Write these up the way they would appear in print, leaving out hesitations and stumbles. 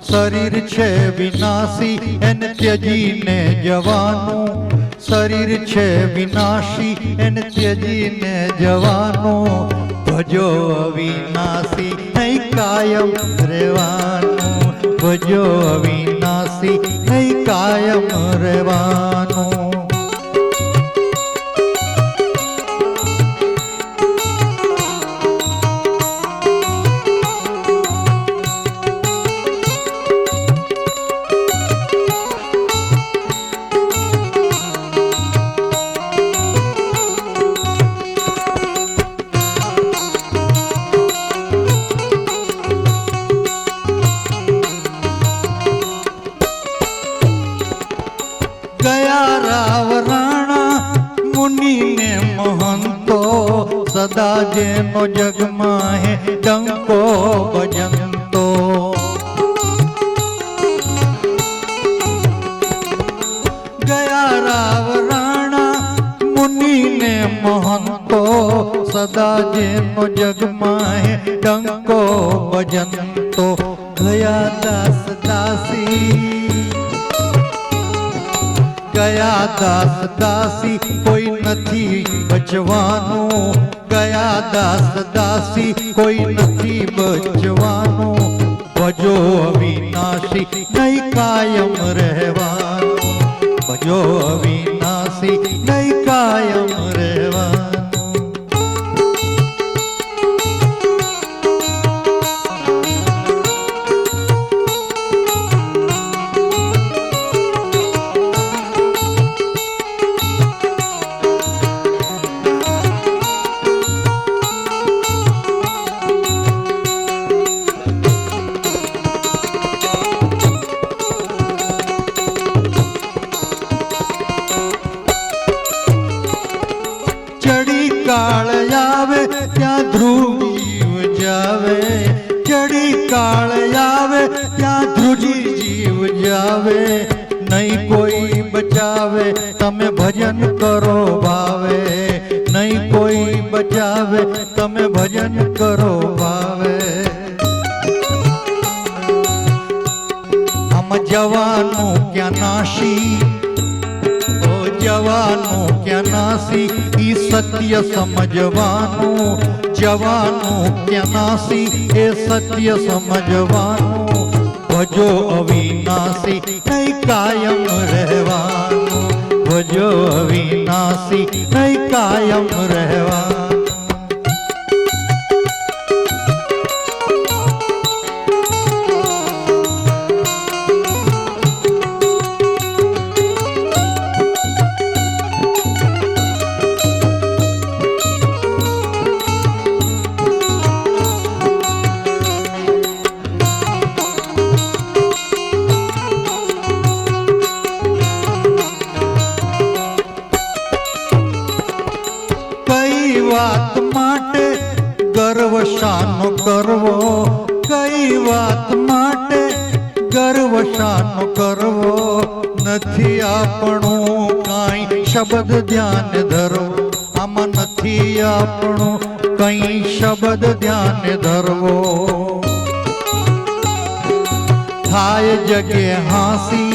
શરીર છે વિનાશી એને ત્યજીને જવાનું, શરીર છે વિનાશી એને ત્યજીને જવાનું, ભજો અવિનાશી નહીં કાયમ રહેવાનું, ભજો અવિનાશી નહીં કાયમ રહેવાનું. સદા જેનો જગમાં હે ડંકો ભજંતો, ગયા રાવ રાણા મુનિ ને મહંતો, સદા જેનો જગમાં હે ડંકો ભજંતો, ગયા દાસ દાસી, ગયા દાસ દાસી કોઈ નથી બચવાનું, ગયા દાસ દાસી કોઈ નથી બચવાનું, ભજો અવિનાશી નહીં કાયમ રહેવાનું, ભજો અવિનાશી નહીં કાયમ રહેવાનું. કાળ આવે ત્યાં ધ્રુવ જાવે, ચડી કાળ આવે ત્યાં ધ્રુજી જીવ જાવે, નહીં કોઈ બચાવે તમે ભજન કરો ભાવે, નહીં કોઈ બચાવે તમે ભજન કરો ભાવે. આમ જવાનું ક્યાં નાશી, જવાનું ક્યાં નાસી ઈ સત્ય સમજવાનું, જવાનું ક્યાં નાસી એ સત્ય સમજવાનું, ભજો અવિનાશી નહીં કાયમ રહેવાનું, ભજો અવિનાશી નહીં કાયમ રહેવાનું. વાત માટે ગર્વ શાનો કરવો, કઈ વાત માટે ગર્વ શાનો કરવો, નથી આપણું કાંઈ શબ્દ ધ્યાન ધરવો, આમાં નથી આપણું કઈ શબ્દ ધ્યાન ધરવો. થાય જગે હાંસી,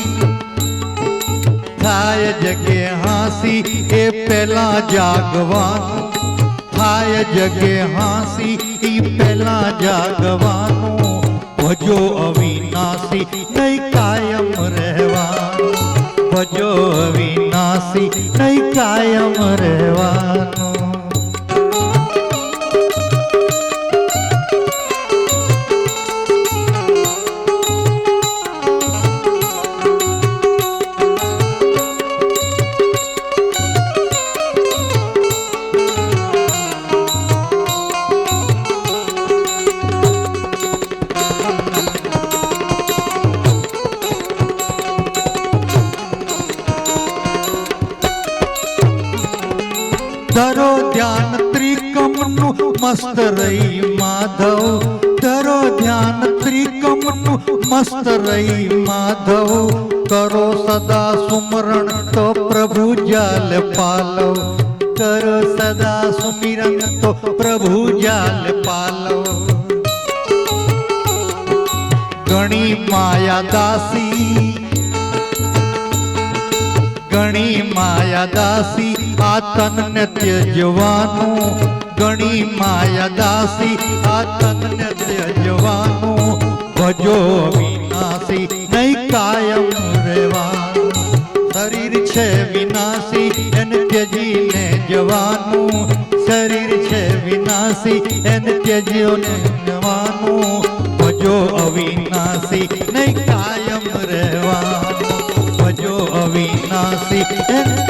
થાય જગે હાંસી એ પેલા જાગવાનું, થાય જગે હાંસી ઈ પેલા જાગવાનું, ભજો અવિનાશી નહીં કાયમ રહેવાનું, ભજો અવિનાશી નહીં કાયમ રહેવાનું. ધરો ધ્યાન ત્રિકમનું મસ્ત રહી માધવ, ધરો ધ્યાન ત્રિકમનું મસ્ત રહી માધવ, કરો સદા સુમરણ તો પ્રભુ જાલ પાલવ, કરો સદા સુમિરન તો પ્રભુ જાલ પાલવ. ઘણી માયા દાસી, ઘણી માયા દાસી આ તનને ત્યજવાનું, ઘણી માયા દાસી આ તનને ત્યજવાનું, ભજો વિનાશી નહીં કાયમ રહેવાનું, શરીર છે વિનાશી એને ત્યજીને જવાનું, શરીર છે વિનાશી એને ત્યજીને જવાનું, ભજો અવિનાશી નહીં કાયમ રહેવાનું, ભજો અવિનાશી એને